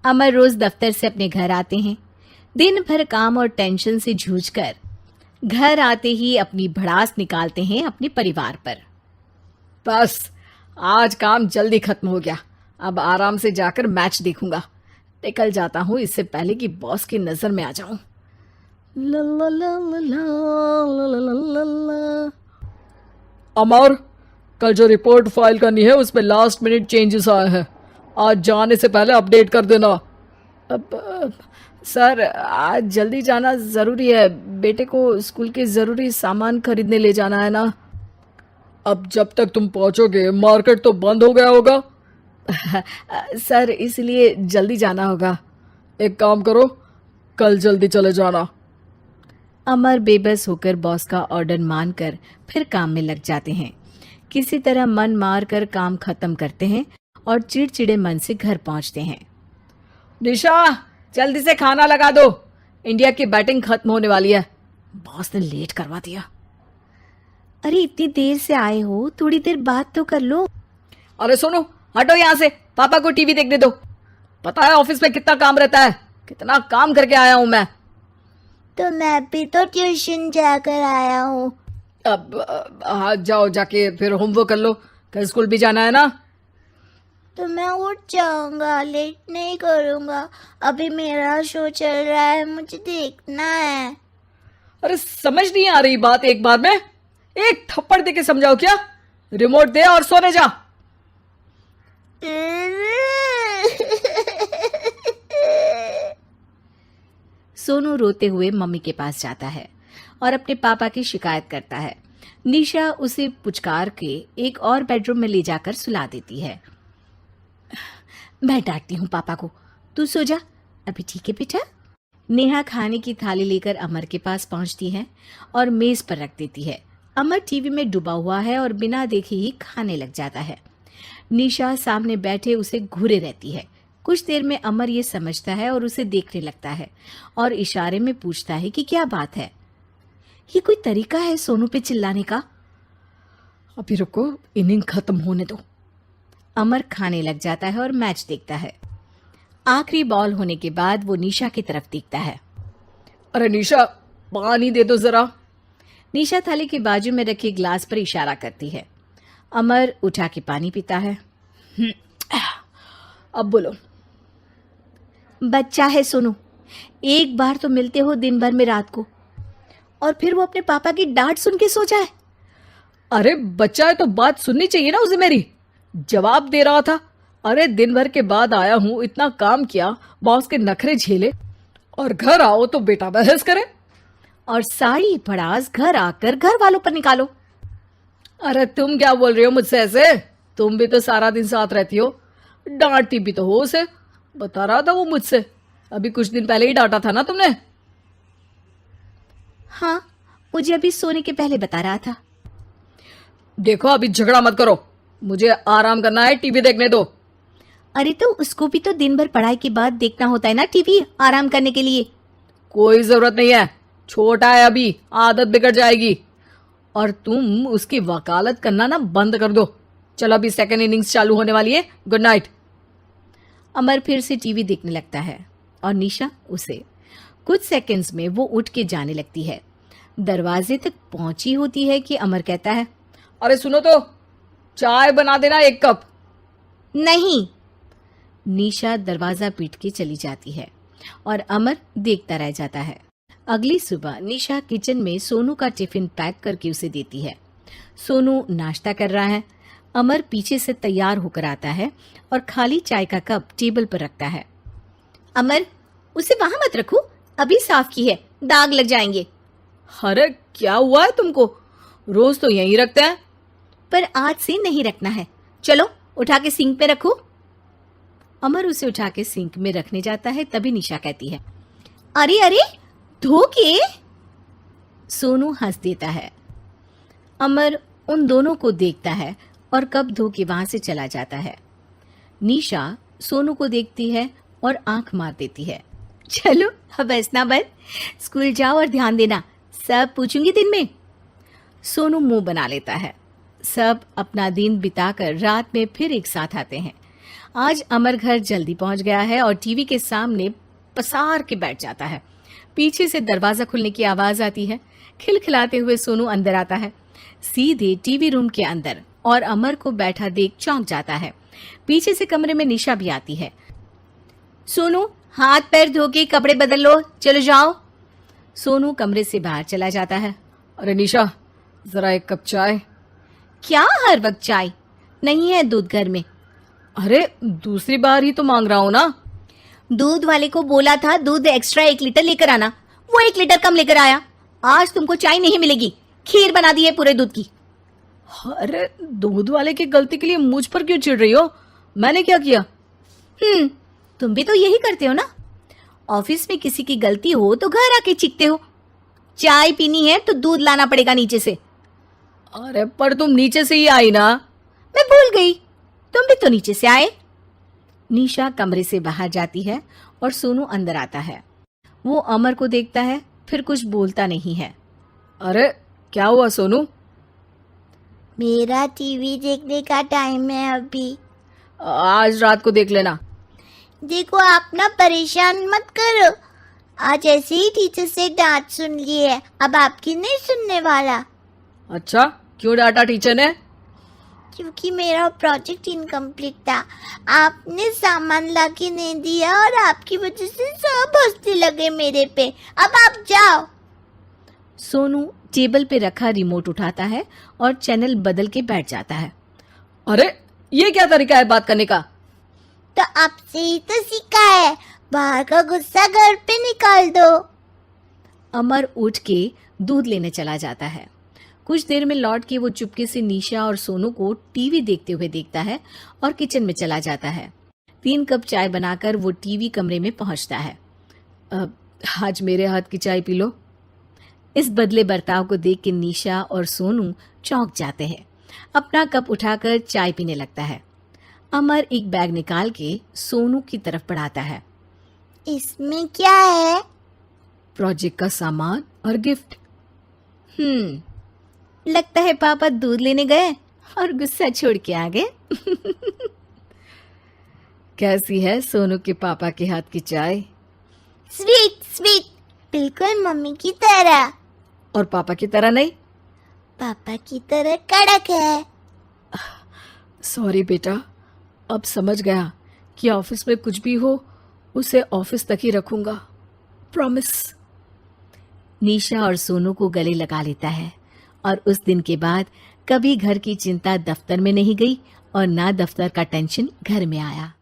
अमर रोज दफ्तर से अपने घर आते हैं। दिन भर काम और टेंशन से जूझकर घर आते ही अपनी भड़ास निकालते हैं अपने परिवार पर। बस आज काम जल्दी खत्म हो गया, अब आराम से जाकर मैच देखूंगा। निकल जाता हूँ इससे पहले कि बॉस की नजर में आ जाऊं। ला ला ला ला ला ला ला ला ला। अमर, कल जो रिपोर्ट फाइल करनी है उसमें लास्ट मिनट चेंजेस आए हैं, आज जाने से पहले अपडेट कर देना। सर आज जल्दी जाना ज़रूरी है, बेटे को स्कूल के ज़रूरी सामान खरीदने ले जाना है ना। अब जब तक तुम पहुंचोगे मार्केट तो बंद हो गया होगा। सर इसलिए जल्दी जाना होगा। एक काम करो, कल जल्दी चले जाना। अमर बेबस होकर बॉस का ऑर्डर मानकर फिर काम में लग जाते हैं। किसी तरह मन मार कर काम खत्म करते हैं और चिड़चिड़े मन से घर पहुंचते हैं। निशा जल्दी से खाना लगा दो, इंडिया की बैटिंग खत्म होने वाली है। बॉस ने लेट करवा दिया। अरे इतनी देर से आए हो, थोड़ी देर बात तो कर लो। अरे सुनो, हटो यहाँ से, पापा को टीवी देखने दो। पता है ऑफिस में कितना काम रहता है, कितना काम करके आया हूँ मैं। तो मैं भी तो ट्यूशन जाकर आया हूँ। अब हाँ जाओ, जाके फिर होमवर्क कर लो, कल स्कूल भी जाना है ना। तो मैं उठ जाऊंगा, लेट नहीं करूंगा, अभी मेरा शो चल रहा है, मुझे देखना है। अरे समझ नहीं आ रही बात, एक बार में एक थप्पड़ दे के समझाओ क्या। रिमोट दे और सोने जा। सोनू रोते हुए मम्मी के पास जाता है और अपने पापा की शिकायत करता है। निशा उसे पुचकार के एक और बेडरूम में ले जाकर सुला देती है। मैं डांटती हूँ पापा को, तू सो जा अभी, ठीक है बेटा। नेहा खाने की थाली लेकर अमर के पास पहुंचती है और मेज पर रख देती है। अमर टीवी में डूबा हुआ है और बिना देखे ही खाने लग जाता है। निशा सामने बैठे उसे घूरे रहती है। कुछ देर में अमर ये समझता है और उसे देखने लगता है और इशारे में पूछता है कि क्या बात है। ये कोई तरीका है सोनू पे चिल्लाने का? अभी रुको, इनिंग खत्म होने दो। अमर खाने लग जाता है और मैच देखता है। आखिरी बॉल होने के बाद वो निशा की तरफ देखता है। अरे निशा पानी दे दो जरा। निशा थाली के बाजू में रखे ग्लास पर इशारा करती है। अमर उठा के पानी पीता है। अब बोलो। बच्चा है सोनू, एक बार तो मिलते हो दिन भर में रात को, और फिर वो अपने पापा की डांट सुन के सो जाए। अरे बच्चा है तो बात सुननी चाहिए ना उसे मेरी। जवाब दे रहा था। अरे दिन भर के बाद आया हूं, इतना काम किया, बॉस के नखरे झेले, और घर आओ तो बेटा बहस करे और सारी भड़ास घर आकर घर वालों पर निकालो। अरे तुम क्या बोल रही हो मुझसे ऐसे? तुम भी तो सारा दिन साथ रहती हो, डांटती भी तो हो उसे। बता रहा था वो मुझसे, अभी कुछ दिन पहले ही डांटा था ना तुमने। हाँ, मुझे अभी सोने के पहले बता रहा था। देखो अभी झगड़ा मत करो, मुझे आराम करना है, टीवी देखने दो। अरे तो उसको भी तो दिन भर पढ़ाई के बाद देखना होता है ना टीवी, आराम करने के लिए। कोई जरूरत नहीं है, छोटा है अभी, आदत बिगड़ जाएगी। और तुम उसकी वकालत करना ना बंद कर दो। चलो अभी सेकंड इनिंग्स चालू होने वाली है, गुड नाइट। अमर फिर से टीवी देखने लगता है और निशा उसे। कुछ सेकंड्स में वो उठ के जाने लगती है। दरवाजे तक पहुंची होती है कि अमर कहता है, अरे सुनो तो, चाय बना देना 1 कप। नहीं। निशा दरवाजा पीट के चली जाती है और अमर देखता रह जाता है। अगली सुबह निशा किचन में सोनू का टिफिन पैक करके उसे देती है। सोनू नाश्ता कर रहा है। अमर पीछे से तैयार होकर आता है और खाली चाय का कप टेबल पर रखता है। अमर, उसे वहां मत रखो, अभी साफ की है, दाग लग जाएंगे। अरे क्या हुआ है तुमको? रोज तो यहीं रखते हैं। पर आज से नहीं रखना है, चलो उठा के सिंक पे रखो। अमर उसे उठा के सिंक में रखने जाता है, तभी निशा कहती है, अरे अरे धो के। सोनू हंस देता है। अमर उन दोनों को देखता है और कप धो के वहां से चला जाता है। निशा सोनू को देखती है और आंख मार देती है। चलो अब हंसना बंद, स्कूल जाओ और ध्यान देना, सब पूछूंगी दिन में। सोनू मुंह बना लेता है। सब अपना दिन बिताकर रात में फिर एक साथ आते हैं। आज अमर घर जल्दी पहुंच गया है और टीवी के सामने पसार के बैठ जाता है। पीछे से दरवाजा खुलने की आवाज आती है। खिलखिलाते हुए सोनू अंदर आता है, सीधे टीवी रूम के अंदर, और अमर को बैठा देख चौंक जाता है। पीछे से कमरे में निशा भी आती है। सोनू, हाथ पैर धो के कपड़े बदल लो, चलो जाओ। सोनू कमरे से बाहर चला जाता है। अरे निशा, जरा एक कप चाय। क्या हर वक्त चाय? नहीं है दूध घर में। अरे दूसरी बार ही तो मांग रहा हूं ना। दूध वाले को बोला था दूध एक्स्ट्रा 1 लीटर लेकर आना, वो 1 लीटर कम लेकर आया। आज तुमको चाय नहीं मिलेगी, खीर बना दी है पूरे दूध की। अरे दूध वाले की गलती के लिए मुझ पर क्यों चिढ़ रही हो? मैंने क्या किया? तुम भी तो यही करते हो ना। ऑफिस में किसी की गलती हो तो घर आके चीखते हो। चाय पीनी है तो दूध लाना पड़ेगा नीचे से। अरे पर तुम नीचे से ही आई ना। मैं भूल गई, तुम भी तो नीचे से आए। निशा कमरे से बाहर जाती है और सोनू अंदर आता है। वो अमर को देखता है, फिर कुछ बोलता नहीं है। अरे क्या हुआ सोनू? मेरा टीवी देखने का टाइम है अभी। आज रात को देख लेना। देखो आप ना परेशान मत करो। आज ऐसे ही टीचर से डांट सुन ली है, अब आपकी नहीं सुनने वाला। अच्छा, क्यों डांटा टीचर ने? क्योंकि मेरा प्रोजेक्ट इनकम्प्लीट था। आपने सामान लाके नहीं दिया और आपकी वजह से सब हंसने लगे मेरे पे। अब आप जाओ। सोनू टेबल पे रखा रिमोट उठाता है और चैनल बदल के बैठ जाता है। अरे ये क्या तरीका है बात करने का? तो आपसे ही तो सीखा है, बाहर का गुस्सा घर पे निकाल दो। अमर उठ के दूध लेने चला जाता है। कुछ देर में लौट के वो चुपके से निशा और सोनू को टीवी देखते हुए देखता है और किचन में चला जाता है। 3 कप चाय बनाकर वो टीवी कमरे में पहुंचता है। आज मेरे हाथ की चाय पी लो। इस बदले बर्ताव को देख के निशा और सोनू चौंक जाते हैं। अपना कप उठाकर चाय पीने लगता है। अमर एक बैग निकाल के सोनू की तरफ बढ़ाता है। इसमें क्या है? प्रोजेक्ट का सामान और गिफ्ट। लगता है पापा दूध लेने गए और गुस्सा छोड़ के आ गए। कैसी है सोनू के पापा के हाथ की चाय? स्वीट स्वीट, बिल्कुल मम्मी की तरह। और पापा की तरह नहीं? पापा की तरह कड़क है। सॉरी बेटा, अब समझ गया कि ऑफिस में कुछ भी हो उसे ऑफिस तक ही रखूंगा, प्रॉमिस। निशा और सोनू को गले लगा लेता है और उस दिन के बाद कभी घर की चिंता दफ्तर में नहीं गई और ना दफ्तर का टेंशन घर में आया।